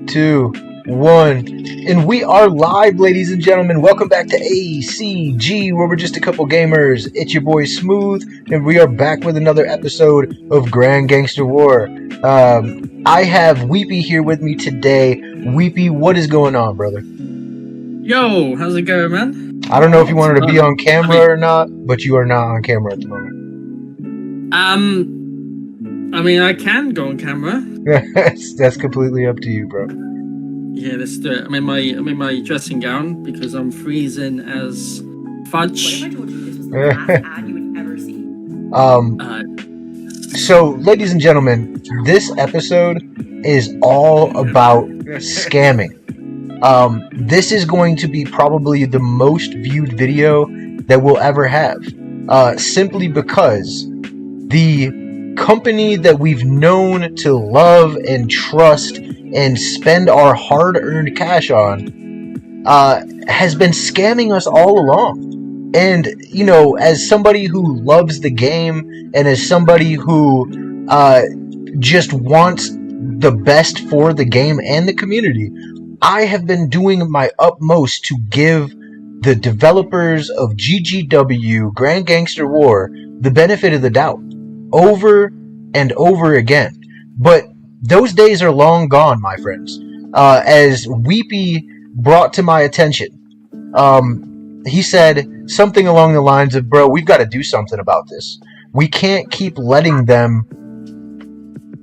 2, 1. And we are live, ladies and gentlemen. Welcome back to ACG, where we're just a couple gamers. It's your boy Smooth, and we are back with another episode of Gangster War. I have Weepy here with me today. Weepy, what is going on, brother? Yo, how's it going, man? I don't know if you wanted to be on camera or not, but you are not on camera at the moment. I mean, I can go on camera. That's completely up to you, bro. Yeah, let's do it. I'm in my dressing gown because I'm freezing as fudge. What if I told you this was the last ad you would ever see? So, ladies and gentlemen, this episode is all about scamming. This is going to be probably the most viewed video that we'll ever have, simply because the company that we've known to love and trust and spend our hard-earned cash on has been scamming us all along. And, you know, as somebody who loves the game and as somebody who just wants the best for the game and the community, I have been doing my utmost to give the developers of GGW, Grand Gangster War, the benefit of the doubt over and over again. But those days are long gone, my friends. As Weepy brought to my attention, he said something along the lines of, bro, we've got to do something about this. We can't keep letting them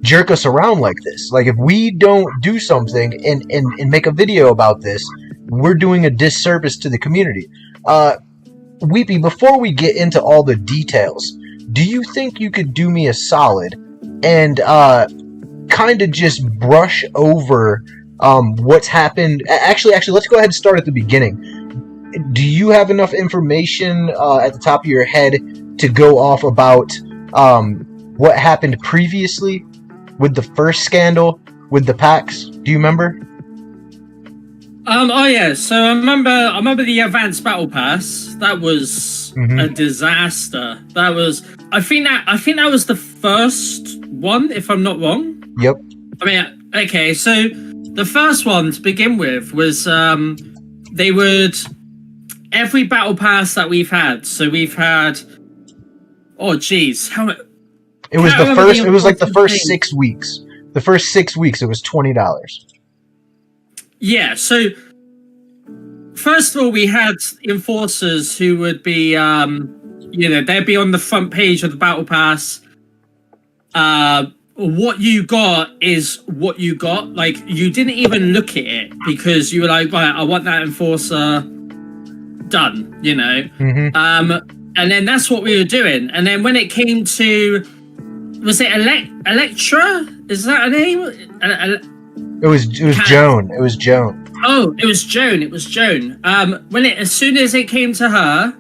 jerk us around like this. Like, if we don't do something and make a video about this, we're doing a disservice to the community. Weepy, before we get into all the details, do you think you could do me a solid and kind of just brush over what's happened? Actually, let's go ahead and start at the beginning. Do you have enough information at the top of your head to go off about what happened previously with the first scandal with the packs? Do you remember? Oh yeah. So I remember the Advanced Battle Pass. That was a disaster. That was. I think that was the first one, if I'm not wrong. Yep. I mean, okay. So the first one to begin with was they would every battle pass that we've had. So we've had. Oh geez, how much? It was the first. It was like the first 6 weeks. The first 6 weeks, it was $20. Yeah. So first of all, we had enforcers who would be, they'd be on the front page of the battle pass. What you got is what you got. Like, you didn't even look at it because you were like, right, I want that enforcer done. You know. And then that's what we were doing. And then when it came to, was it Electra? Is that a name? It was Joan. It was Joan. Oh, it was Joan. It was Joan. As soon as it came to her,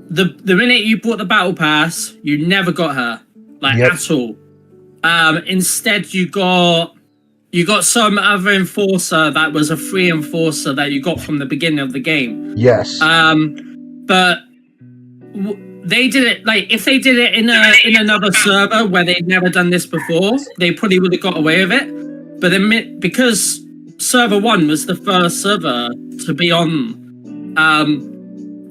the minute you bought the battle pass, you never got her, at all. Instead, you got some other enforcer that was a free enforcer that you got from the beginning of the game. Yes. But they did it if they did it in another server where they'd never done this before, they probably would have got away with it. But then because server 1 was the first server to be on,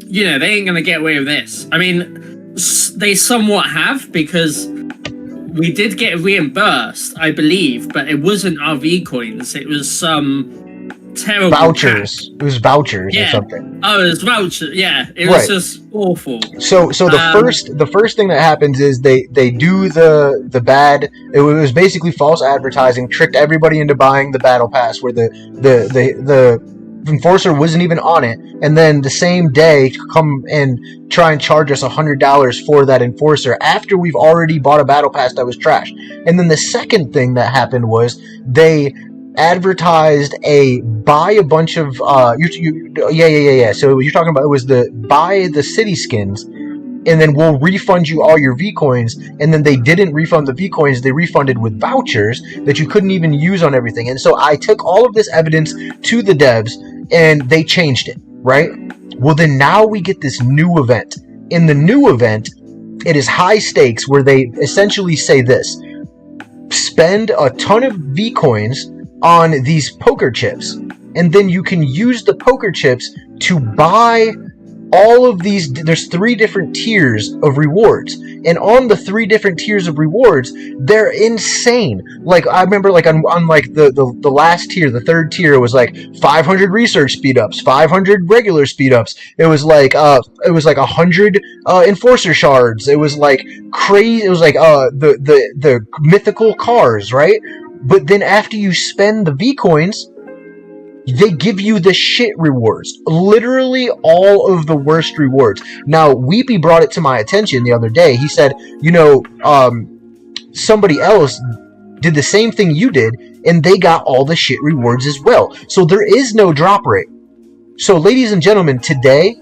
they ain't gonna get away with this. I mean, they somewhat have, because we did get reimbursed, I believe, but it wasn't RV coins. It was some terrible vouchers. pack. It was vouchers or something. Oh, it was vouchers. Yeah, it was just awful. So the first thing that happens is they do the bad. It was basically false advertising, tricked everybody into buying the battle pass where the enforcer wasn't even on it, and then the same day come and try and charge us $100 for that enforcer after we've already bought a battle pass that was trash. And then the second thing that happened was they advertised buy a bunch of So you're talking about, it was the buy the city skins and then we'll refund you all your V coins. And then they didn't refund the V coins, they refunded with vouchers that you couldn't even use on everything. And so I took all of this evidence to the devs and they changed it, right? Well, then now we get this new event. In the new event, it is high stakes, where they essentially say this: spend a ton of V coins on these poker chips. And then you can use the poker chips to buy all of these. There's 3 different tiers of rewards, and on the 3 different tiers of rewards, they're insane. Like, I remember, like, on like the last tier, the 3rd tier, was like 500 research speed ups, 500 regular speed ups. It was like 100 enforcer shards. It was like crazy. It was like the mythical cars, right? But then after you spend the V coins, they give you the shit rewards. Literally all of the worst rewards. Now, Weepy brought it to my attention the other day. He said, somebody else did the same thing you did, and they got all the shit rewards as well. So there is no drop rate. So, ladies and gentlemen, today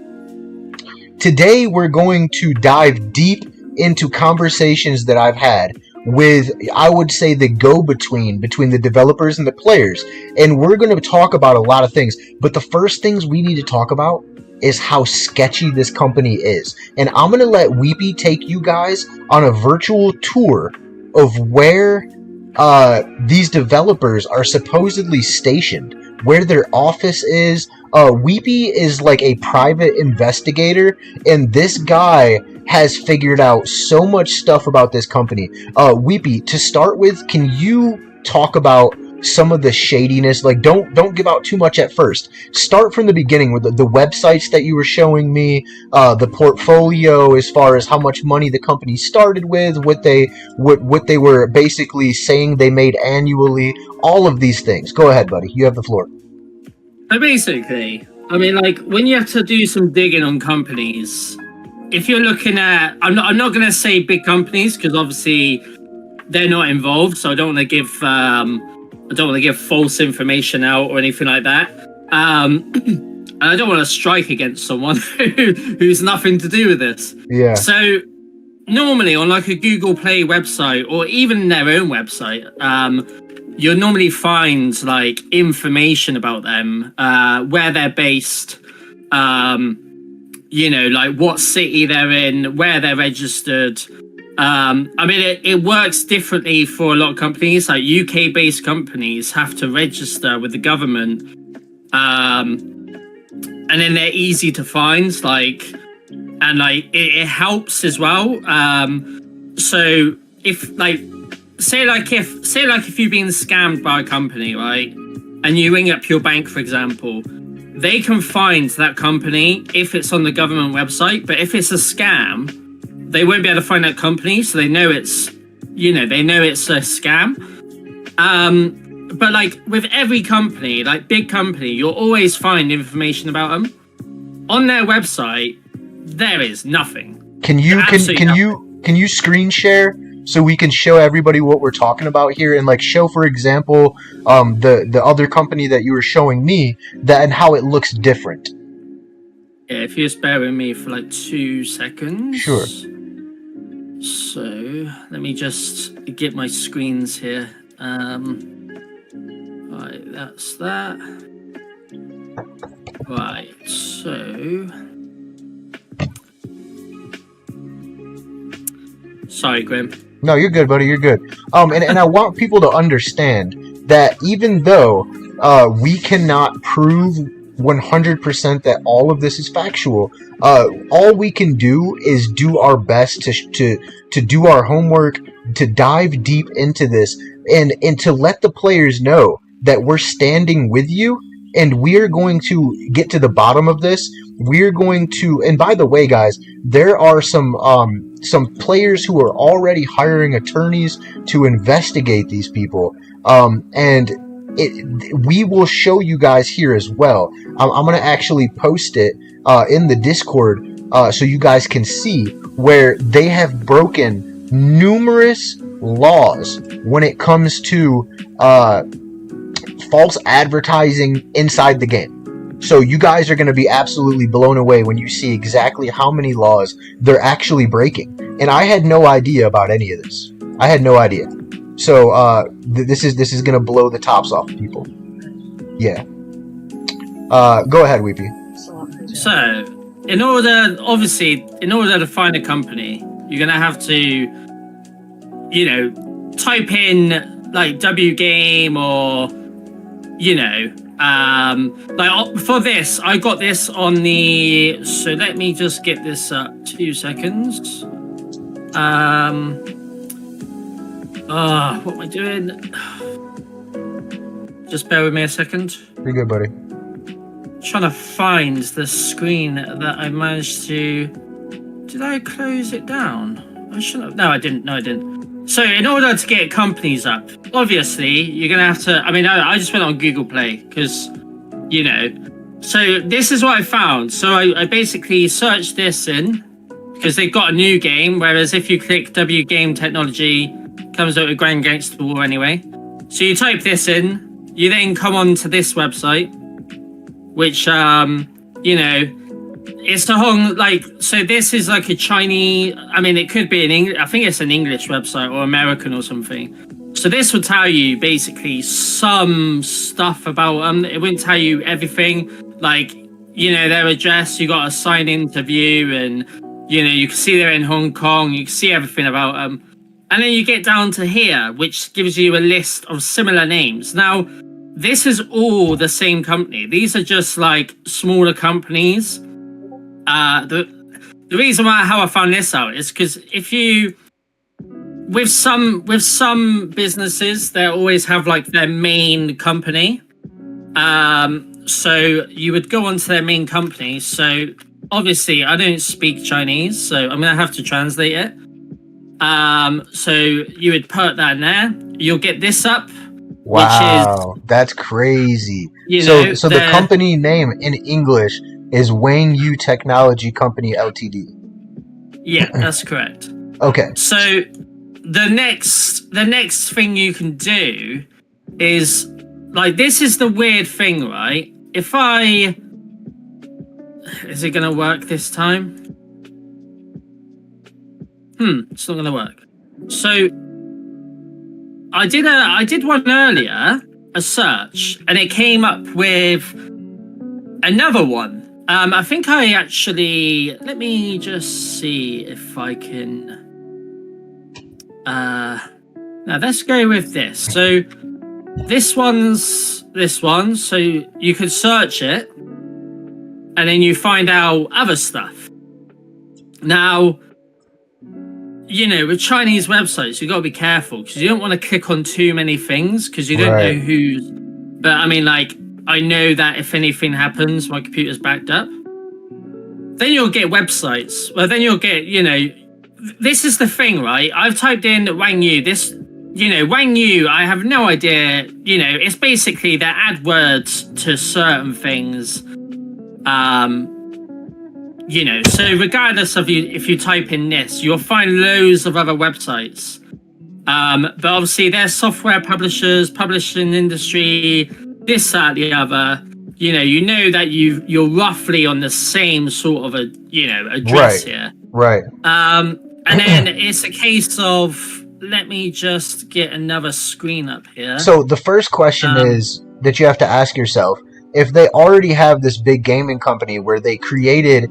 we're going to dive deep into conversations that I've had with, I would say, the go-between between the developers and the players. And we're going to talk about a lot of things. But the first things we need to talk about is how sketchy this company is. And I'm going to let Weepy take you guys on a virtual tour of where these developers are supposedly stationed, where their office is. Weepy is like a private investigator, and this guy has figured out so much stuff about this company. Weepy, to start with, can you talk about some of the shadiness? Like, don't give out too much at first. Start from the beginning with the websites that you were showing me, the portfolio as far as how much money the company started with, what they were basically saying they made annually, all of these things. Go ahead, buddy. You have the floor. So basically, I mean, like, when you have to do some digging on companies, if you're looking at, I'm not going to say big companies, because obviously they're not involved, so I don't want to give false information out or anything like that. And I don't want to strike against someone who's nothing to do with this. Yeah. So normally on like a Google Play website, or even their own website, you'll normally find like information about them, where they're based, like what city they're in, where they're registered. I mean, it works differently for a lot of companies. Like UK-based companies have to register with the government, and then they're easy to find. It helps as well. So if if you're being scammed by a company, right, and you ring up your bank, for example, they can find that company if it's on the government website. But if it's a scam, they won't be able to find that company, so they know it's a scam. But like with every company, like big company, you'll always find information about them on their website. There is nothing. Can you screen share so we can show everybody what we're talking about here, and like show, for example, the other company that you were showing me, that and how it looks different? Yeah, if you just bear with me for like 2 seconds. Sure. So let me just get my screens here. Right, that's that. Right, so sorry, Grim. No, you're good, buddy. You're good. And I want people to understand that even though we cannot prove 100% that all of this is factual, all we can do is do our best to do our homework, to dive deep into this, and to let the players know that we're standing with you, and we're going to get to the bottom of this. We're going to, and by the way, guys, there are some players who are already hiring attorneys to investigate these people, and we will show you guys here as well. I'm going to actually post it in the Discord so you guys can see where they have broken numerous laws when it comes to false advertising inside the game. So you guys are going to be absolutely blown away when you see exactly how many laws they're actually breaking. And I had no idea about any of this. I had no idea. So this is going to blow the tops off people. Yeah. Go ahead, Weepy. So, in order to find a company, you're going to have to, type in like W game or you know, like for this, I got this on the. So let me just get this up. 2 seconds. What am I doing? Just bear with me a second. You're good, buddy. Trying to find the screen that I managed to. Did I close it down? I shouldn't have. No, I didn't. No, I didn't. So in order to get companies up, obviously you're gonna have to. I mean, I just went on Google Play because, you know. So this is what I found. So I basically searched this in because they've got a new game. Whereas if you click W Game Technology, comes up with Grand Gangster War anyway. So you type this in. You then come on to this website, which, you know, it's the whole, like, so this is like a Chinese, I mean, it could be an English, I think it's an English website or American or something. So this would tell you basically some stuff about, it wouldn't tell you everything, like, you know, their address, you got to sign in to view, and, you know, you can see they're in Hong Kong, you can see everything about them. And then you get down to here, which gives you a list of similar names. Now, this is all the same company. These are just like smaller companies. The reason why how I found this out is because if you with some businesses, they always have like their main company. So you would go onto their main company. So obviously I don't speak Chinese, so I'm gonna have to translate it. So you would put that in there. You'll get this up. Wow, that's crazy. You So know, the company name in English is Wang Yu Technology Company Ltd. Yeah, that's correct. Okay. So the next thing you can do is, like, this is the weird thing, right? Is it gonna work this time? It's not gonna work. So I did one earlier, a search, and it came up with another one. I think I actually, let me just see if I can. Now let's go with this. So this one's this one. So you could search it, and then you find out other stuff. Now, you know, with Chinese websites, you've got to be careful because you don't want to click on too many things because you don't know who's. But I mean, like, I know that if anything happens, my computer's backed up. Then you'll get websites. Well, then you'll get, you know, this is the thing, right? I've typed in Wang Yu. This, you know, Wang Yu, I have no idea. You know, it's basically they add words to certain things. You know, so regardless of if you type in this, you'll find loads of other websites. But obviously they're software publishers, publishing industry, this, that, the other. You know that you're roughly on the same sort of address here. Right. And then it's a case of, let me just get another screen up here. So the first question is that you have to ask yourself, if they already have this big gaming company where they created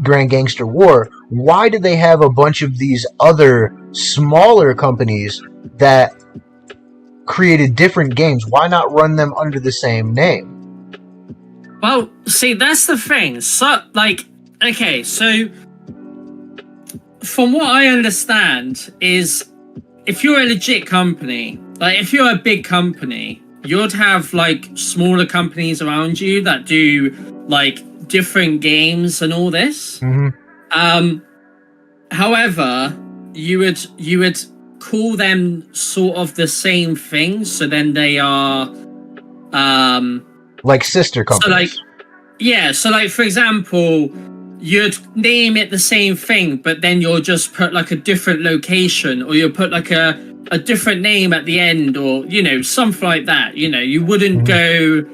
Grand Gangster War, why do they have a bunch of these other smaller companies that created different games? Why not run them under the same name? Well, see, that's the thing. So, like, okay, so from what I understand is if you're a legit company, like if you're a big company, you'd have like smaller companies around you that do like different games and all this. Mm-hmm. However, you would call them sort of the same thing, so then they are like sister companies. So like for example, you'd name it the same thing, but then you'll just put like a different location, or you'll put like a different name at the end, or, you know, something like that. You know, you wouldn't go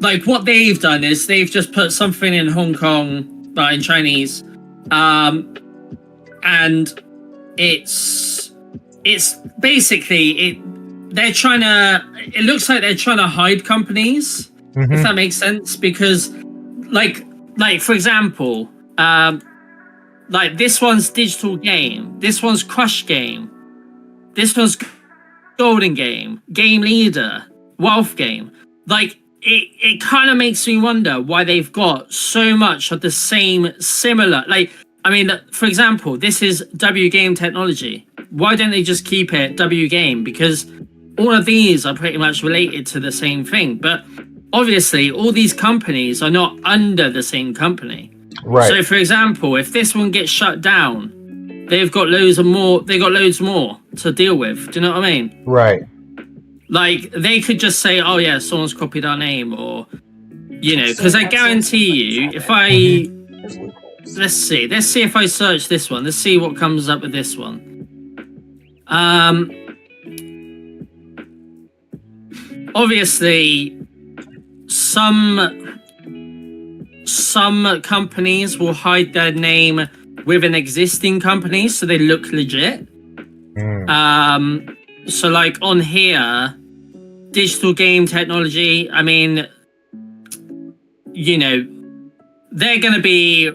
like what they've done is they've just put something in Hong Kong, in Chinese, and it's basically they're trying to. It looks like they're trying to hide companies, if that makes sense, because like for example, like this one's Digital Game, this one's Crush Game, this one's Golden Game, Game Leader, wealth game. Like, it kind of makes me wonder why they've got so much of the same similar. Like, I mean, for example, this is W Game Technology. Why don't they just keep it W Game? Because all of these are pretty much related to the same thing. But obviously, all these companies are not under the same company. Right. So, for example, if this one gets shut down, they've got loads more to deal with. Do you know what I mean? Right. Like, they could just say, oh yeah, someone's copied our name, or, you know, because I guarantee you, if I, let's see if I search this one, let's see what comes up with this one. Obviously, some companies will hide their name with an existing company so they look legit. So like on here, Digital Game Technology, I mean, you know, they're going to be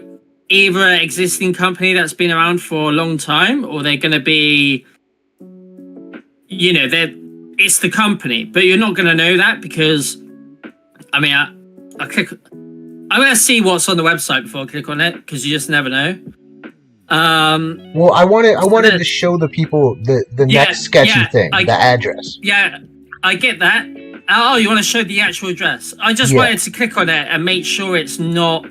either an existing company that's been around for a long time, or they're going to be, you know, it's the company, but you're not going to know that because, I mean, I click, I'm going to see what's on the website before I click on it, because you just never know. Well, I wanted to show the people the next sketchy thing, the address. Yeah, I get that. Oh, you want to show the actual address? I just wanted to click on it and make sure it's not,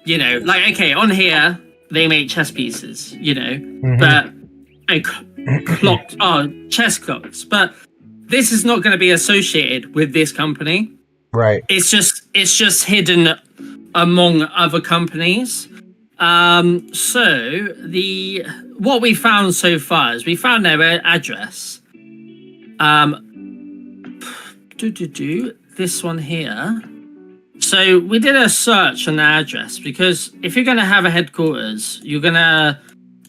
you know, like, okay, on here they make chess pieces, you know, but chess clocks, but this is not going to be associated with this company. Right. It's just hidden among other companies. So what we found so far is we found their address. This one here. So we did a search on the address, because if you're going to have a headquarters, you're going to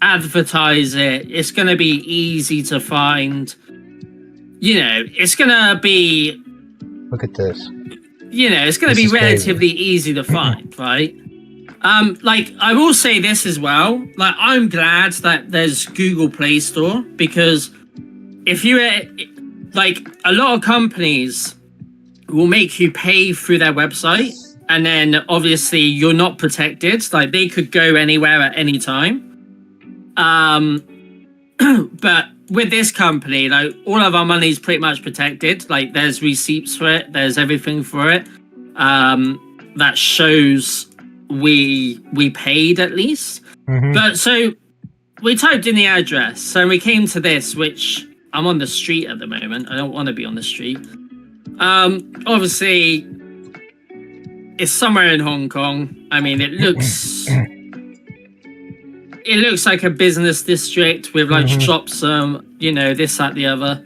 advertise it. It's going to be easy to find. You know, it's going to be... Look at this. You know, it's going to be relatively easy to find, right? Like, I will say this as well. Like, I'm glad that there's Google Play Store, because if you... Like, a lot of companies will make you pay through their website, and then obviously you're not protected. Like, they could go anywhere at any time. But with this company, like, all of our money is pretty much protected. Like, there's receipts for it, there's everything for it. That shows we paid at least. But so we typed in the address, and we came to this, which I'm on the street at the moment. I don't want to be on the street. Obviously, it's somewhere in Hong Kong. I mean, it looks like a business district with like shops, you know, this, that, the other.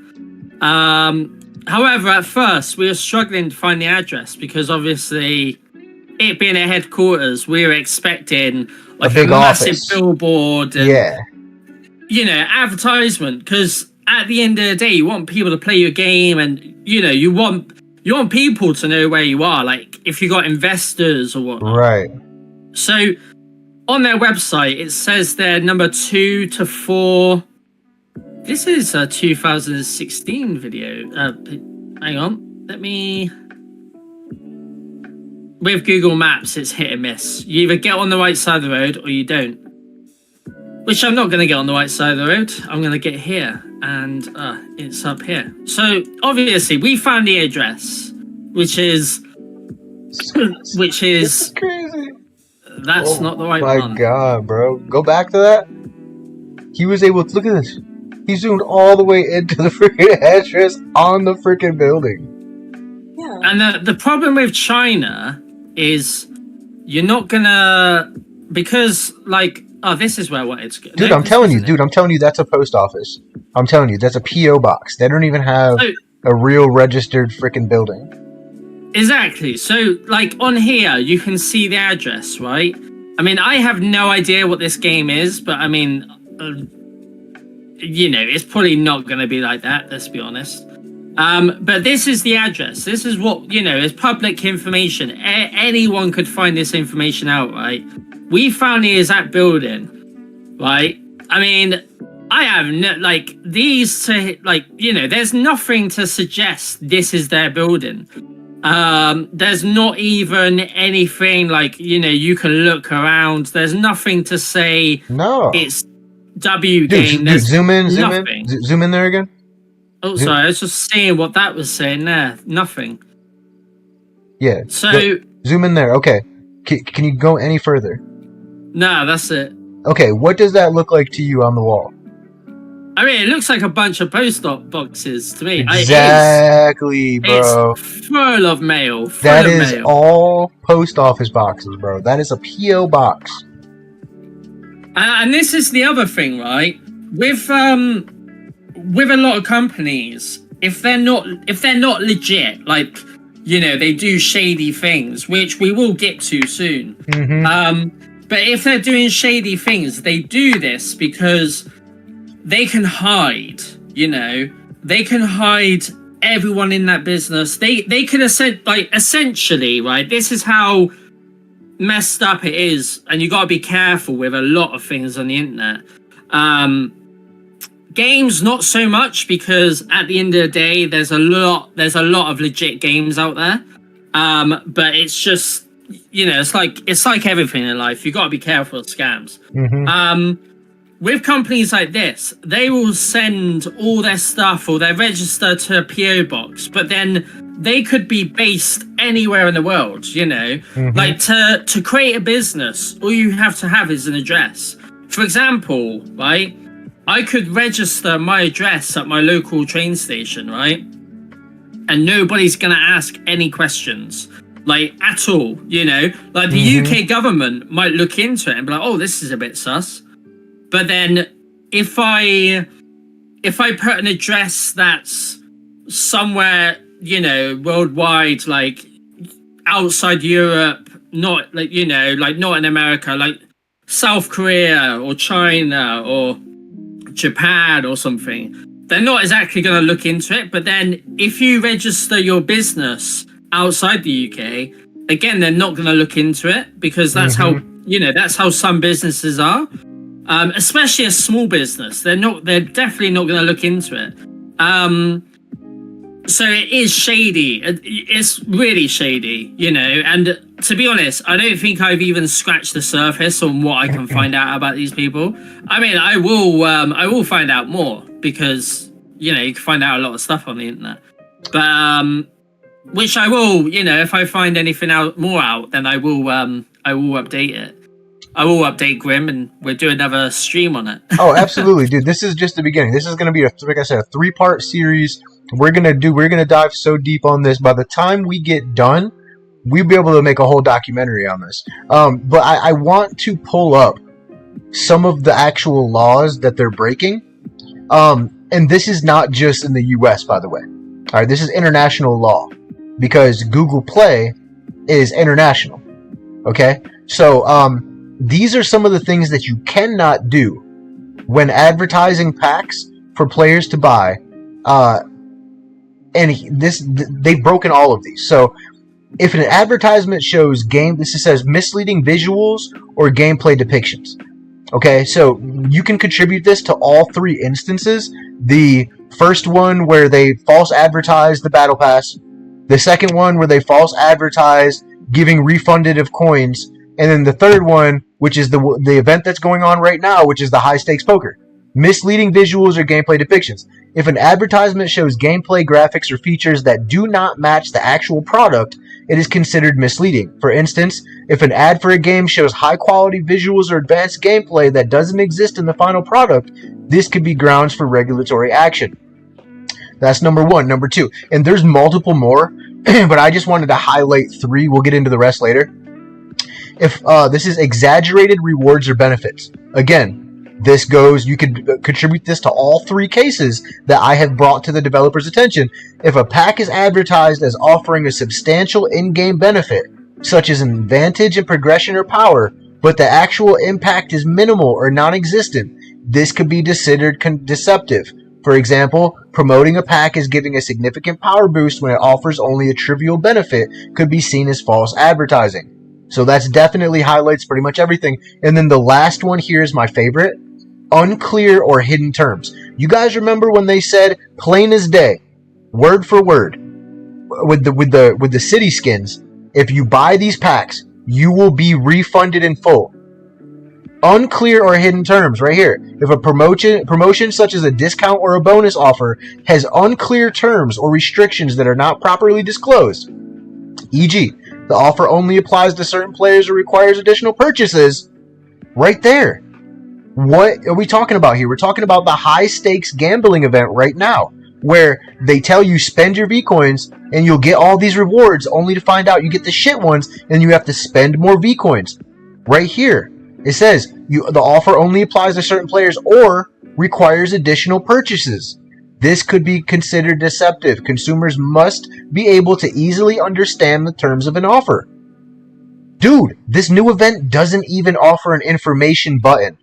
However, at first we were struggling to find the address, because obviously, it being a headquarters, we were expecting like a massive billboard and, you know, advertisement, because at the end of the day, you want people to play your game, and, you know, you want people to know where you are, like if you got investors or whatnot. Right. So on their website, it says they're number 2 to 4. This is a 2016 video. Hang on, let me... With Google Maps, it's hit and miss. You either get on the right side of the road or you don't. Which I'm not going to get on the right side of the road. I'm going to get here, and it's up here. So obviously, we found the address, which is crazy. That's not the right one. My God, bro! Go back to that. He was able to look at this. He zoomed all the way into the freaking address on the freaking building. Yeah. And the problem with China is you're not gonna, because like, oh, this is where I wanted to go. Dude, I'm telling you, that's a post office. I'm telling you, that's a P.O. box. They don't even have a real registered freaking building. Exactly. So, like, on here, you can see the address, right? I mean, I have no idea what this game is, but I mean, you know, it's probably not going to be like that, let's be honest. But this is the address. This is what, you know, it's public information. Anyone could find this information out, right? We found the exact building, right? I mean, I have no, like, these to, like, you know, there's nothing to suggest this is their building. There's not even anything like, you know, you can look around. There's nothing to say No. it's W game. Dude, zoom in there again. Oh, sorry, I was just seeing what that was saying there. Nothing. Yeah. So zoom in there. Okay. Can you go any further? No, that's it. Okay, what does that look like to you on the wall? I mean, it looks like a bunch of post-op boxes to me. Exactly, bro. It's full of mail. That is all post office boxes, bro. That is a P.O. box. And this is the other thing, right? With a lot of companies, if they're not legit, like, you know, they do shady things, which we will get to soon. Mm-hmm. But if they're doing shady things, they do this because they can hide, you know, they can hide everyone in that business. They can essentially, right? This is how messed up it is, and you got to be careful with a lot of things on the internet. Games, not so much, because at the end of the day, there's a lot of legit games out there. But it's just, you know, it's like everything in life. You got to be careful of scams. Mm-hmm. With companies like this, they will send all their stuff or their register to a PO box, but then they could be based anywhere in the world, you know. Mm-hmm. Like, to create a business, all you have to have is an address. For example, right, I could register my address at my local train station, right? And nobody's going to ask any questions, like, at all, you know. Like, the UK government might look into it and be like, oh, this is a bit sus. But then if I put an address that's somewhere, you know, worldwide, like outside Europe, not like, you know, like not in America, like South Korea or China or Japan or something, they're not exactly going to look into it. But then if you register your business outside the UK, again, they're not going to look into it, because that's how, you know, that's how some businesses are. Especially a small business, they're definitely not going to look into it. So it is shady. It's really shady, you know. And to be honest, I don't think I've even scratched the surface on what I can find out about these people. I mean, I will find out more, because, you know, you can find out a lot of stuff on the internet. But which I will, you know, if I find anything more out, then I will update it. I will update Grim, and we'll do another stream on it. Oh, absolutely, dude. This is just the beginning. This is going to be, like I said, a 3-part series. We're going to dive so deep on this. By the time we get done, we'll be able to make a whole documentary on this. But I want to pull up some of the actual laws that they're breaking. And this is not just in the US, by the way. All right, this is international law, because Google Play is international. Okay? So, these are some of the things that you cannot do when advertising packs for players to buy. And they've broken all of these. So if an advertisement shows this says misleading visuals or gameplay depictions. Okay, so you can contribute this to all 3 instances. The first one where they false advertise the battle pass. The second one where they false advertise giving refunded of coins. And then the third one, which is the event that's going on right now, which is the high stakes poker. Misleading visuals or gameplay depictions. If an advertisement shows gameplay graphics or features that do not match the actual product, it is considered misleading. For instance, if an ad for a game shows high quality visuals or advanced gameplay that doesn't exist in the final product, this could be grounds for regulatory action. That's number 1. Number 2, and there's multiple more, but I just wanted to highlight 3. We'll get into the rest later. If this is exaggerated rewards or benefits. Again, you could contribute this to all 3 cases that I have brought to the developer's attention. If a pack is advertised as offering a substantial in-game benefit, such as an advantage in progression or power, but the actual impact is minimal or non-existent, this could be considered deceptive. For example, promoting a pack as giving a significant power boost when it offers only a trivial benefit could be seen as false advertising. So that's definitely highlights pretty much everything. And then the last one here is my favorite. unclear or hidden terms. You guys remember when they said plain as day, word for word, with the city skins, if you buy these packs, you will be refunded in full. Unclear or hidden terms right here. If a promotion such as a discount or a bonus offer has unclear terms or restrictions that are not properly disclosed, e.g., the offer only applies to certain players or requires additional purchases, right there. What are we talking about here? We're talking about the high stakes gambling event right now, where they tell you spend your V-Coins and you'll get all these rewards, only to find out you get the shit ones and you have to spend more V-Coins. Right here, it says the offer only applies to certain players or requires additional purchases. This could be considered deceptive. Consumers must be able to easily understand the terms of an offer. Dude, this new event doesn't even offer an information button.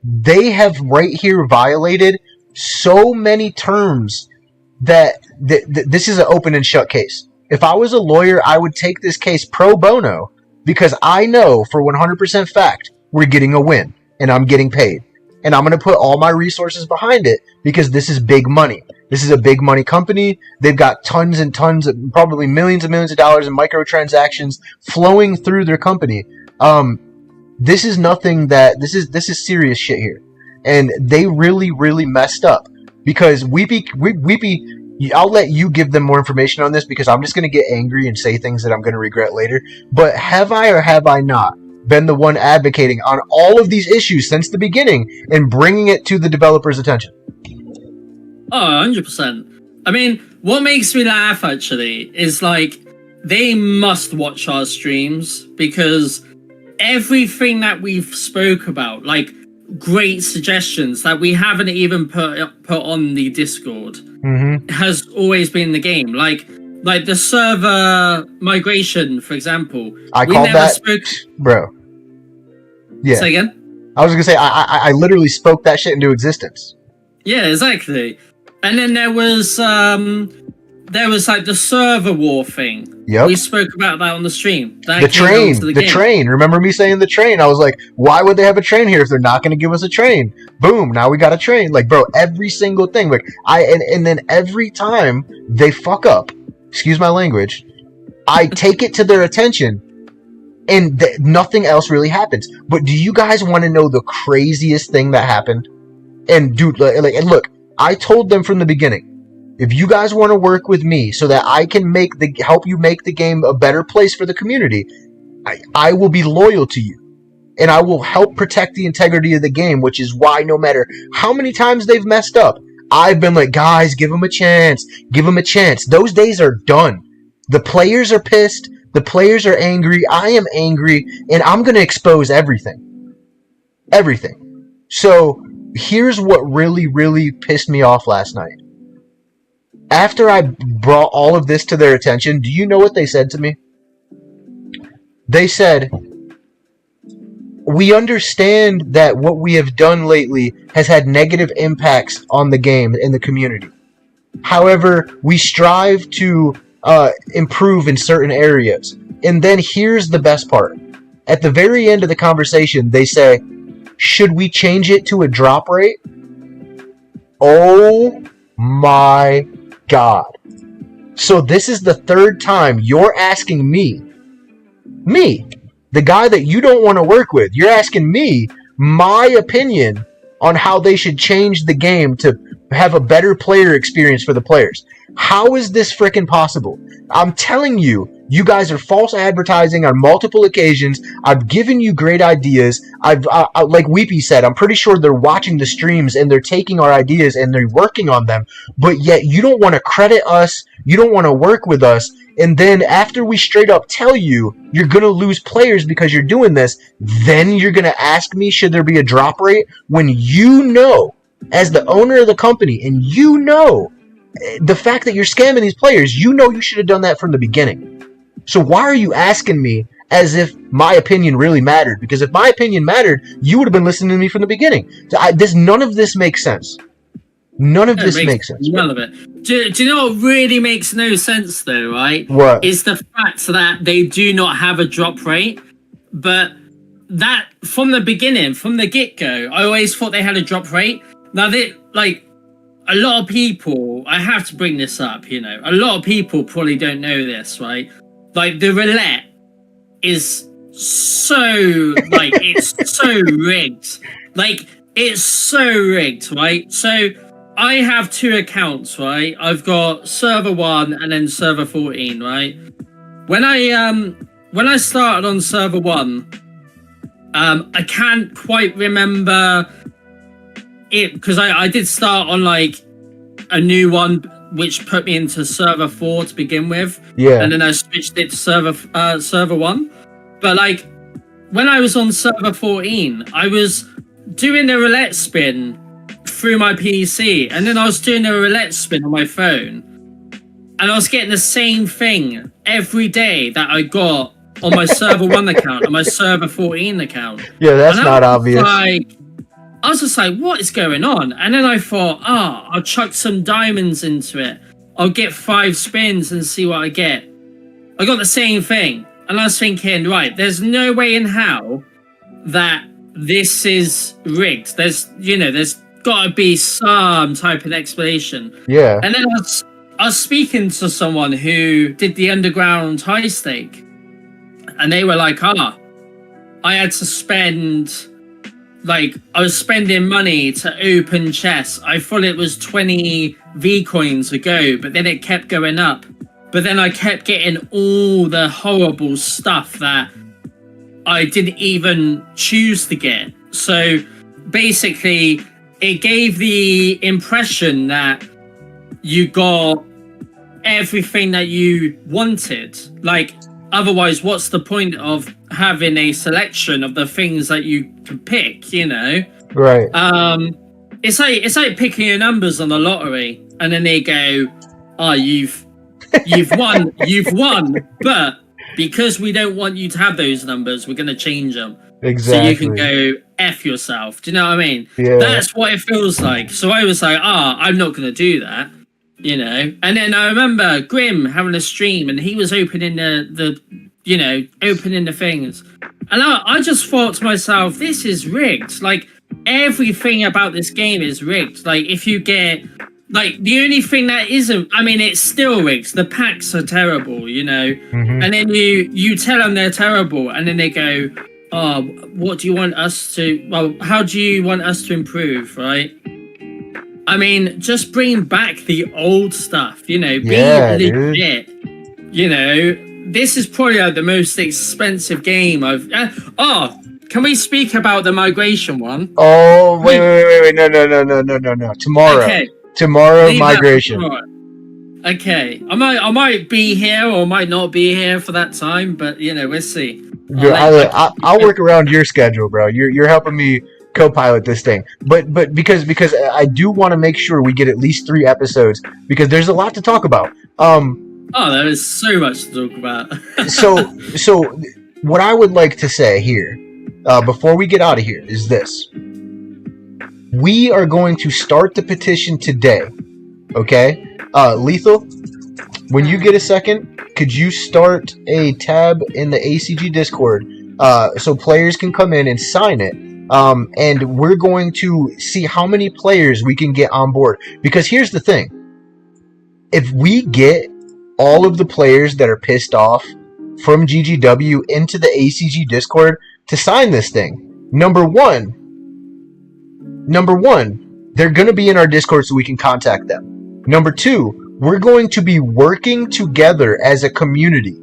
They have right here violated so many terms that this is an open and shut case. If I was a lawyer, I would take this case pro bono because I know for 100% fact we're getting a win and I'm getting paid. And I'm going to put all my resources behind it because this is big money. This is a big money company. They've got tons and tons of, probably millions and millions of dollars in microtransactions flowing through their company. This is nothing that, this is serious shit here. And they really, really messed up because Weepy, I'll let you give them more information on this because I'm just going to get angry and say things that I'm going to regret later. But have I or have I not been the one advocating on all of these issues since the beginning and bringing it to the developers' attention? Oh, 100%. I mean, what makes me laugh, actually, is, like, they must watch our streams because everything that we've spoke about, like, great suggestions that we haven't even put on the Discord, has always been in the game. Like the server migration, for example. I called that, bro. Yeah. Say again? I was gonna say I literally spoke that shit into existence. Yeah, exactly. And then there was like the server war thing. Yep. We spoke about that on the stream. The train. Remember me saying the train? I was like, why would they have a train here if they're not going to give us a train? Boom, now we got a train. Like, bro, every single thing. Like, and then every time they fuck up, excuse my language, I take it to their attention and nothing else really happens. But do you guys want to know the craziest thing that happened? And dude, like, and look, I told them from the beginning, if you guys want to work with me so that I can help you make the game a better place for the community, I will be loyal to you. And I will help protect the integrity of the game, which is why no matter how many times they've messed up, I've been like, guys, give them a chance. Give them a chance. Those days are done. The players are pissed. The players are angry. I am angry. And I'm going to expose everything. Everything. So here's what really, really pissed me off last night. After I brought all of this to their attention, do you know what they said to me? They said, we understand that what we have done lately has had negative impacts on the game and the community. However, we strive to improve in certain areas. And then here's the best part. At the very end of the conversation, they say, should we change it to a drop rate? Oh my God. So this is the third time you're asking me, the guy that you don't want to work with, you're asking me my opinion on how they should change the game to have a better player experience for the players. How is this freaking possible? I'm telling you, you guys are false advertising on multiple occasions. I've given you great ideas. Like Weepy said, I'm pretty sure they're watching the streams and they're taking our ideas and they're working on them. But yet you don't want to credit us. You don't want to work with us. And then after we straight up tell you you're going to lose players because you're doing this, then you're going to ask me, should there be a drop rate? When you know, as the owner of the company, and you know the fact that you're scamming these players, you know you should have done that from the beginning. So why are you asking me as if my opinion really mattered? Because if my opinion mattered, you would have been listening to me from the beginning. None of this makes sense. None of this makes sense. None of it. Do you know what really makes no sense, though, right? What? Is the fact that they do not have a drop rate, but that from the beginning, from the get-go, I always thought they had a drop rate. Now, they, like, a lot of people, I have to bring this up, you know, a lot of people probably don't know this, right? Like, the roulette is so, like, it's so rigged. Like, it's so rigged, right? So, I have 2 accounts, right? I've got server 1 and then server 14, right? When I started on server 1, I can't quite remember it because I did start on like a new one, which put me into server 4 to begin with. Yeah. And then I switched it to server 1. But like when I was on server 14, I was doing the roulette spin through my PC, and then I was doing a roulette spin on my phone, and I was getting the same thing every day that I got on my server 1 account and my server 14 account. Yeah, that's not obvious. Like, I was just like, what is going on? And then I thought, I'll chuck some diamonds into it. I'll get 5 spins and see what I get. I got the same thing. And I was thinking, right, there's no way in hell that this is rigged. There's got to be some type of explanation. Yeah. And then I was speaking to someone who did the underground high stake, and they were like, I had to spend, like, I was spending money to open chests. I thought it was 20 V coins a go, but then it kept going up. But then I kept getting all the horrible stuff that I didn't even choose to get. So basically, it gave the impression that you got everything that you wanted. Like, otherwise, what's the point of having a selection of the things that you can pick, you know? Right. It's like picking your numbers on the lottery, and then they go, you've won, but because we don't want you to have those numbers, we're going to change them. Exactly. So you can go F yourself. Do you know what I mean? Yeah. That's what it feels like. So I was like, I'm not going to do that, you know? And then I remember Grim having a stream, and he was opening opening the things. And I just thought to myself, this is rigged. Like, everything about this game is rigged. Like, if you get... Like, the only thing that isn't... I mean, it's still rigged. The packs are terrible, you know? Mm-hmm. And then you tell them they're terrible, and then they go, what do you want us to... Well, how do you want us to improve, right? I mean, just bring back the old stuff, you know? Be legit. Dude. You know? This is probably like the most expensive game I've... can we speak about the migration one? Oh, wait. No. Tomorrow. Okay. Tomorrow migration. Okay. I might be here or might not be here for that time, but, you know, we'll see. I'll work around your schedule, bro. You're helping me co-pilot this thing. But because I do want to make sure we get at least 3 episodes, because there's a lot to talk about. There is so much to talk about. so what I would like to say here, before we get out of here, is this. We are going to start the petition today, okay? Lethal, when you get a second, could you start a tab in the ACG Discord so players can come in and sign it? And we're going to see how many players we can get on board. Because here's the thing. If we get all of the players that are pissed off from GGW into the ACG Discord to sign this thing, number one, they're going to be in our Discord so we can contact them. Number 2, we're going to be working together as a community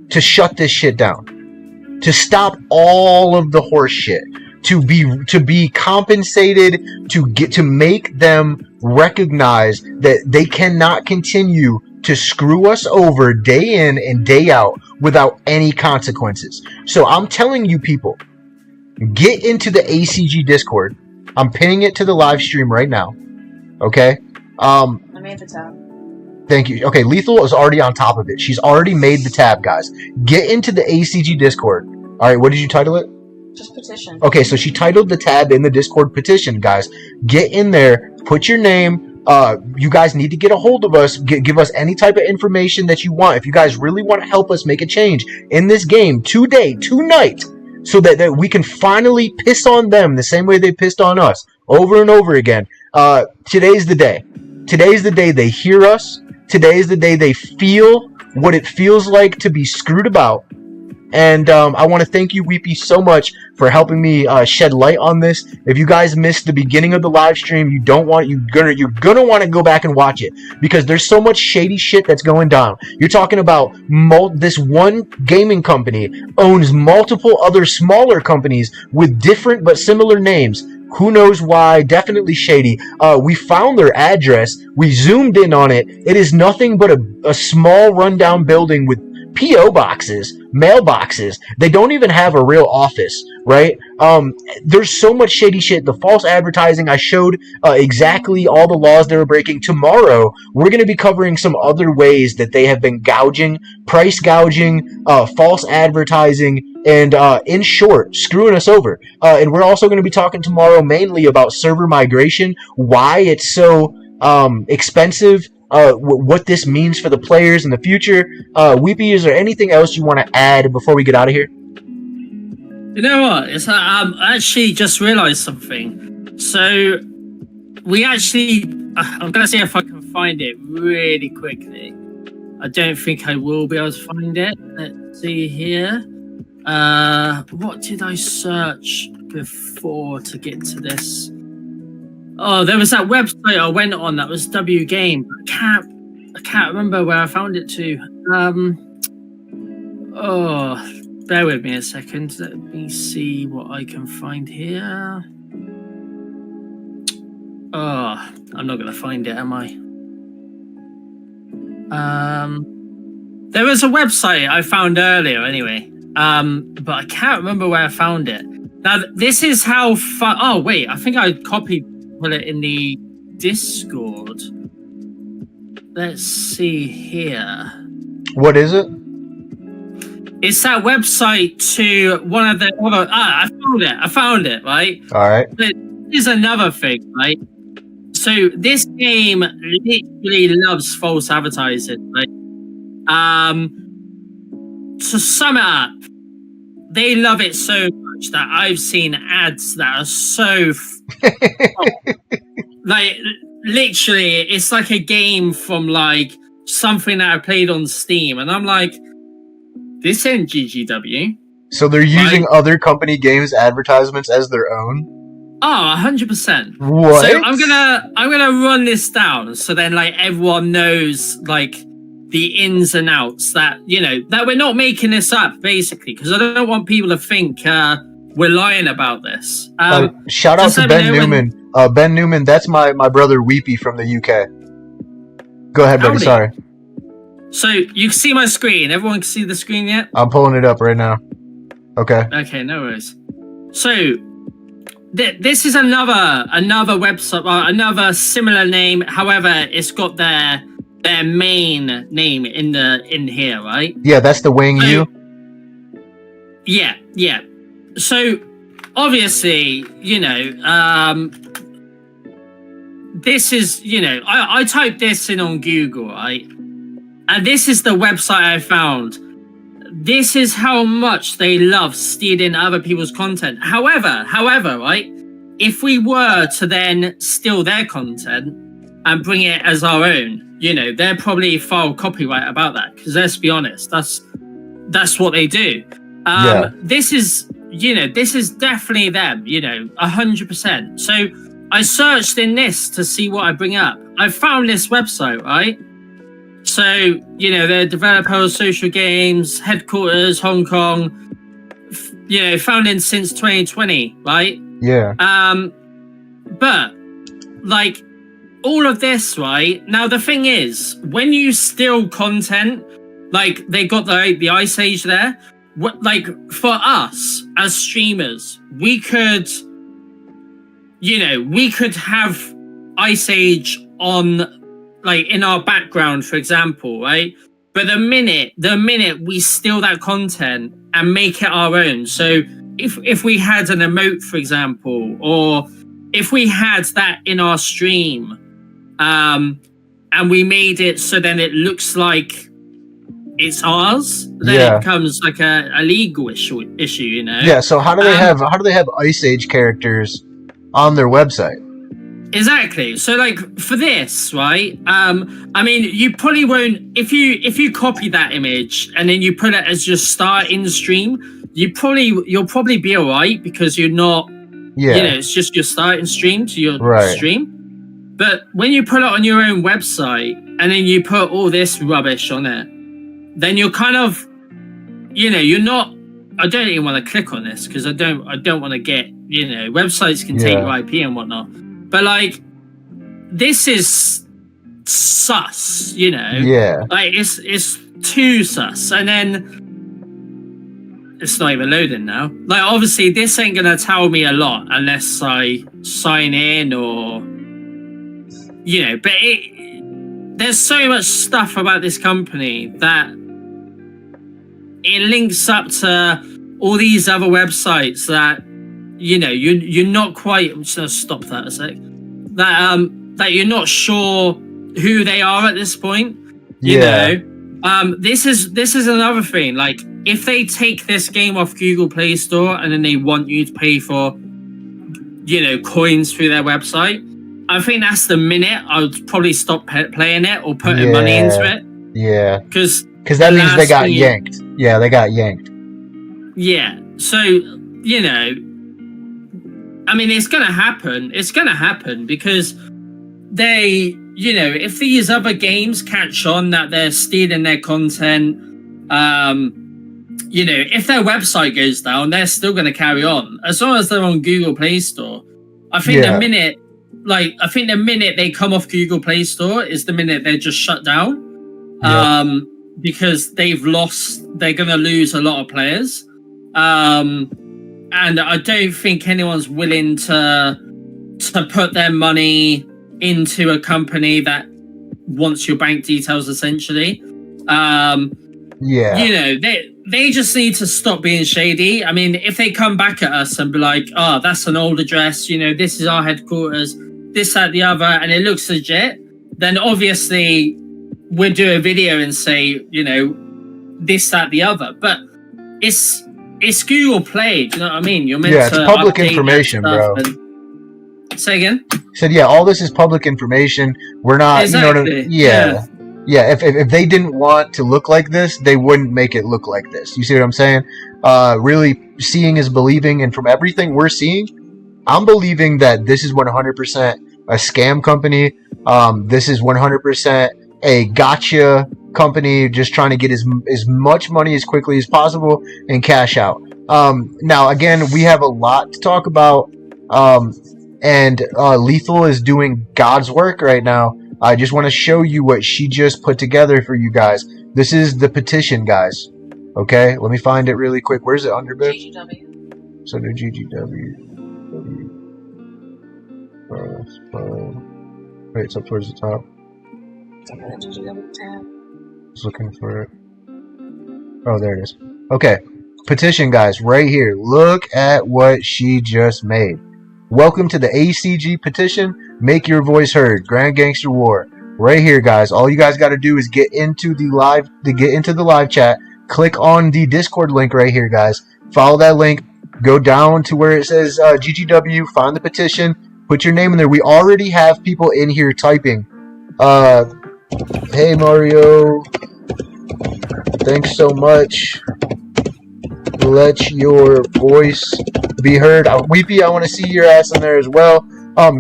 to shut this shit down, to stop all of the horse shit, to be compensated, to make them recognize that they cannot continue to screw us over day in and day out without any consequences. So I'm telling you people, get into the ACG Discord. I'm pinning it to the live stream right now. Okay? I made the tab. Thank you. Okay, Lethal is already on top of it. She's already made the tab, guys. Get into the ACG Discord. Alright, what did you title it? Just petition. Okay, so she titled the tab in the Discord petition, guys. Get in there, put your name. You guys need to get a hold of us. Give us any type of information that you want. If you guys really want to help us make a change in this game today, tonight, so that we can finally piss on them the same way they pissed on us over and over again. Today's the day. Today's the day they hear us. Today is the day they feel what it feels like to be screwed about. And I want to thank you, Weepy, so much for helping me shed light on this. If you guys missed the beginning of the live stream, you're gonna want to go back and watch it, because there's so much shady shit that's going down. You're talking about this one gaming company owns multiple other smaller companies with different but similar names. Who knows why? Definitely shady. We found their address. We zoomed in on it. It is nothing but a small rundown building with P.O. boxes, mailboxes. They don't even have a real office, right? There's so much shady shit. The false advertising, I showed exactly all the laws they were breaking. Tomorrow, we're going to be covering some other ways that they have been gouging, price gouging, false advertising, and in short, screwing us over. And we're also going to be talking tomorrow mainly about server migration, why it's so expensive, what this means for the players in the future. Weepy, is there anything else you want to add before we get out of here? You know what? It's I actually just realised something. So we actually, I'm gonna see if I can find it really quickly. I don't think I will be able to find it. Let's see here. What did I search before to get to this? Oh, there was that website I went on that was W Game. I can't remember where I found it to. Bear with me a second. Let me see what I can find here. Oh, I'm not gonna find it, am I? There was a website I found earlier anyway. But I can't remember where I found it. Now, this is how far. Oh, wait, I think I put it in the Discord. Let's see here. What is it? It's that website to one of the other. I found it, right? All right. But here's another thing, right? So this game literally loves false advertising, right? To sum it up, they love it so much that I've seen ads that are so like literally it's like a game from like something that I played on Steam, and I'm like, this ain't GGW. So they're using other company games advertisements as their own? Oh, 100%. What? So I'm gonna run this down so then like everyone knows like the ins and outs, that you know that we're not making this up basically, because I don't want people to think we're lying about this. Shout out to Ben Newman. Ben Newman, that's my brother Weepy from the UK. Go ahead, buddy. Sorry. So you can see my screen. Everyone can see the screen yet? I'm pulling it up right now. Okay. Okay, no worries. So this is another website, another similar name. However, it's got their main name in here, right? Yeah, that's the Wing U. Yeah. So obviously, you know, this is, you know, I typed this in on Google, right? And this is the website I found. This is how much they love stealing other people's content. However, right? If we were to then steal their content and bring it as our own, you know, they'll probably file copyright about that. Because let's be honest, that's what they do. This is definitely them, you know, 100%. So I searched in this to see what I bring up. I found this website, right? So, you know, they're developer of social games, headquarters, Hong Kong, you know, founded since 2020, right? Yeah. But, like, all of this, right? Now, the thing is, when you steal content, like, they got the Ice Age there, like, for us as streamers, we could have Ice Age on, like, in our background, for example, right? But the minute we steal that content and make it our own, so if we had an emote, for example, or if we had that in our stream, and we made it so then it looks like it's ours, then it becomes like a legal issue, you know. Yeah. So how do they have Ice Age characters on their website? Exactly. So like for this, right? I mean, you probably won't if you copy that image and then you put it as your start in the stream. You'll probably be alright because you're not. Yeah. You know, it's just your starting stream to your stream. But when you put it on your own website and then you put all this rubbish on it, then you're kind of, you know, you're not. I don't even want to click on this because I don't want to get, you know, websites can take your IP and whatnot. But like, this is sus, you know. Yeah. Like it's too sus, and then it's not even loading now. Like, obviously, this ain't gonna tell me a lot unless I sign in or, you know. But there's so much stuff about this company that it links up to all these other websites that, you know, you're not quite. I'm just gonna stop that a sec. That you're not sure who they are at this point. You know. This is another thing. Like, if they take this game off Google Play Store and then they want you to pay for, you know, coins through their website, I think that's the minute I would probably stop playing it or putting money into it. Yeah. Because that means they got yanked. Yeah, they got yanked. Yeah. So, you know, I mean, it's gonna happen. It's gonna happen because they, you know, if these other games catch on that they're stealing their content, you know, if their website goes down, they're still going to carry on as long as they're on Google Play Store. I think the minute they come off Google Play Store is the minute they're just shut down, because they're going to lose a lot of players, and I don't think anyone's willing to put their money into a company that wants your bank details, essentially. You know, they just need to stop being shady. I mean, if they come back at us and be like, oh, that's an old address, you know, this is our headquarters, this, that, the other, and it looks legit, then obviously we'll do a video and say, you know, this, that, the other. But it's Google Play, do you know what I mean? You're meant to. It's public information, bro. Say again? Said, all this is public information. We're not, exactly. You know what I mean? Yeah, if they didn't want to look like this, they wouldn't make it look like this. You see what I'm saying? Really, seeing is believing, and from everything we're seeing, I'm believing that this is 100% a scam company. This is 100% a gotcha company, just trying to get as much money as quickly as possible and cash out. Now, again, we have a lot to talk about. And Lethal is doing God's work right now. I just want to show you what she just put together for you guys. This is the petition, guys. Okay, let me find it really quick. Where's it under, Biff? GGW. It's under GGW. Wait, it's up towards the top. It's under the GGW tab. Just looking for it. Oh, there it is. Okay, petition, guys, right here. Look at what she just made. Welcome to the ACG petition. Make your voice heard. Grand Gangster War. Right here, guys. All you guys got to do is get into the live chat. Click on the Discord link right here, guys. Follow that link. Go down to where it says GGW. Find the petition. Put your name in there. We already have people in here typing. Hey, Mario. Thanks so much. Let your voice be heard. Weepy, I want to see your ass in there as well.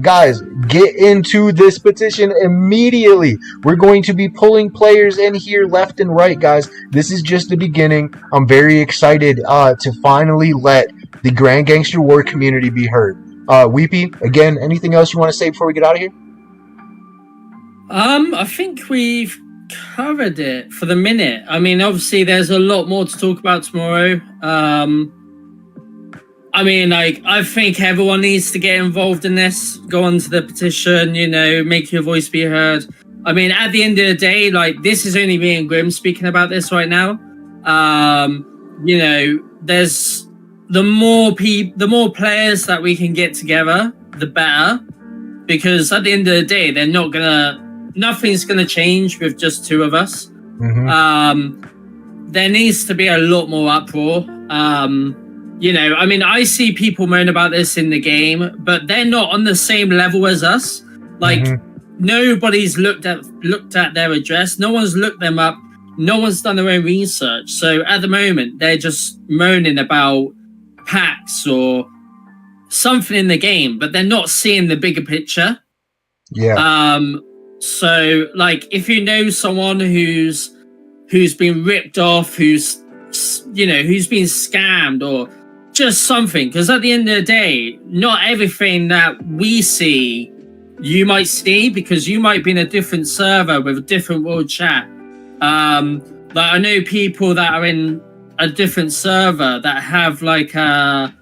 Guys, get into this petition immediately. We're going to be pulling players in here left and right, guys. This is just the beginning. I'm very excited to finally let the Grand Gangster War community be heard. Weepy, again, anything else you want to say before we get out of here? I think we've covered it for the minute. I mean, obviously, there's a lot more to talk about tomorrow. I mean, like, I think everyone needs to get involved in this. Go onto the petition, you know, make your voice be heard. I mean, at the end of the day, like, this is only me and Grim speaking about this right now. You know, there's the more players that we can get together, the better. Because at the end of the day, nothing's gonna change with just two of us. there needs to be a lot more uproar. You know, I mean, I see people moan about this in the game, but they're not on the same level as us. Like, nobody's looked at their address. No one's looked them up. No one's done their own research. So at the moment, they're just moaning about packs or something in the game, but they're not seeing the bigger picture. Yeah. So like, if you know someone who's been ripped off, who's been scammed or just something, because at the end of the day, not everything that we see you might see, because you might be in a different server with a different world chat. Like, I know people that are in a different server that have like a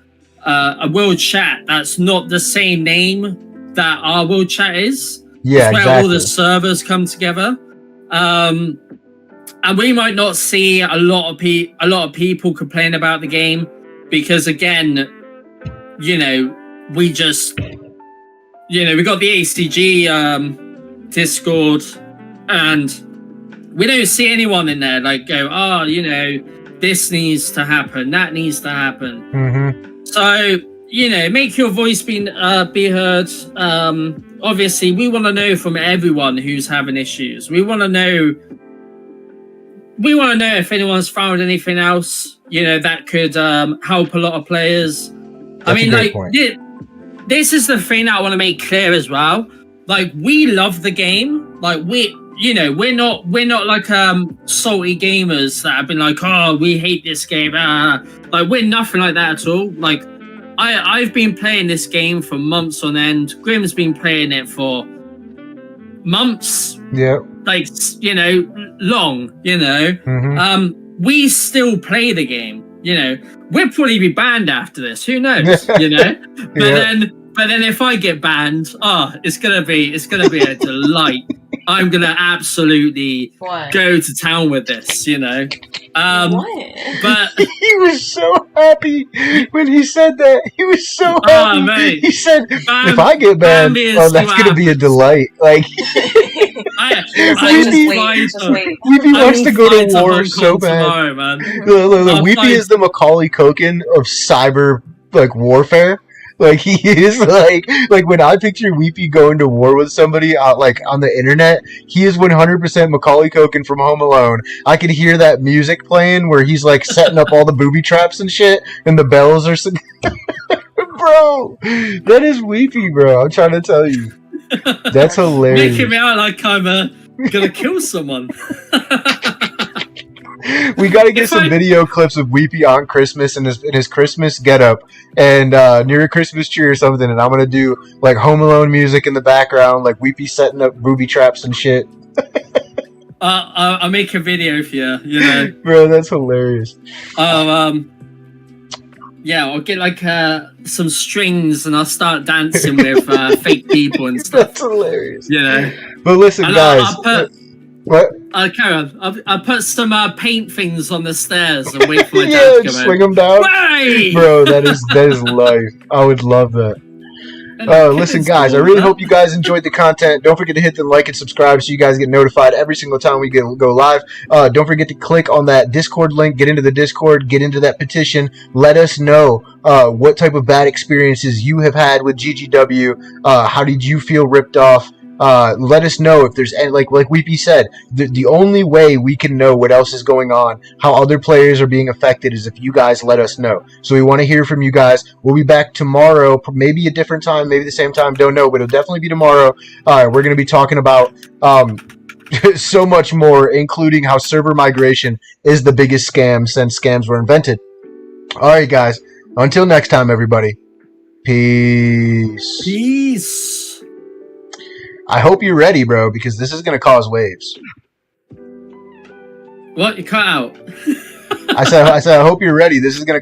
world chat that's not the same name that our world chat is. Yeah, it's where exactly. all the servers come together. And we might not see a lot of people complain about the game, because again, you know, we just, you know, we got the ACG Discord, and we don't see anyone in there like go, oh, you know, this needs to happen, that needs to happen. So, you know, make your voice be heard. Obviously, we want to know from everyone who's having issues. We want to know if anyone's found anything else, you know, that could help a lot of players. That's I mean, a great like, point. this is the thing that I want to make clear as well. Like, we love the game. Like, you know, we're not like salty gamers that have been like, oh, we hate this game. Like, we're nothing like that at all. Like, I've been playing this game for months on end. Grim's been playing it for months. Yeah. Like, you know, long, you know. We still play the game, you know. We'll probably be banned after this. Who knows? You know? But then if I get banned, it's gonna be a delight. I'm gonna absolutely go to town with this, you know. But he was so happy when he said that. He was so happy. Mate. He said, "If I get banned, that's gonna be a delight." Like, Weepy wants to go to war so bad. Tomorrow, man. Look, Weepy is the Macaulay Culkin of cyber like warfare. Like, he is like when I picture Weepy going to war with somebody like on the internet, he is 100% Macaulay Culkin from Home Alone. I could hear that music playing where he's like setting up all the booby traps and shit, and the bells are bro, that is Weepy, bro. I'm trying to tell you. That's hilarious. Making me out like I'm gonna kill someone. We got to get some video clips of Weepy on Christmas in his Christmas getup and near a Christmas tree or something, and I'm gonna do like Home Alone music in the background, like Weepy setting up booby traps and shit. I'll make a video for you, you know. Bro, that's hilarious. Yeah, I'll get like some strings and I'll start dancing with fake people and stuff. That's hilarious. You know. But listen, and guys. What? Carry on. I'll put some paint things on the stairs and wait for my dad to come swing them down. Right! Bro, that is life. I would love that. Listen, guys, I really hope you guys enjoyed the content. Don't forget to hit the like and subscribe so you guys get notified every single time we go live. Don't forget to click on that Discord link, get into the Discord, get into that petition. Let us know what type of bad experiences you have had with GGW. How did you feel ripped off? Let us know if there's any, like Weepy said, the only way we can know what else is going on, how other players are being affected, is if you guys let us know. So we want to hear from you guys. We'll be back tomorrow, maybe a different time, maybe the same time, don't know, but it'll definitely be tomorrow. We're going to be talking about so much more, including how server migration is the biggest scam since scams were invented. Alright, guys, until next time, everybody. Peace. I hope you're ready, bro, because this is going to cause waves. What? You cut out. I said, I hope you're ready. This is going to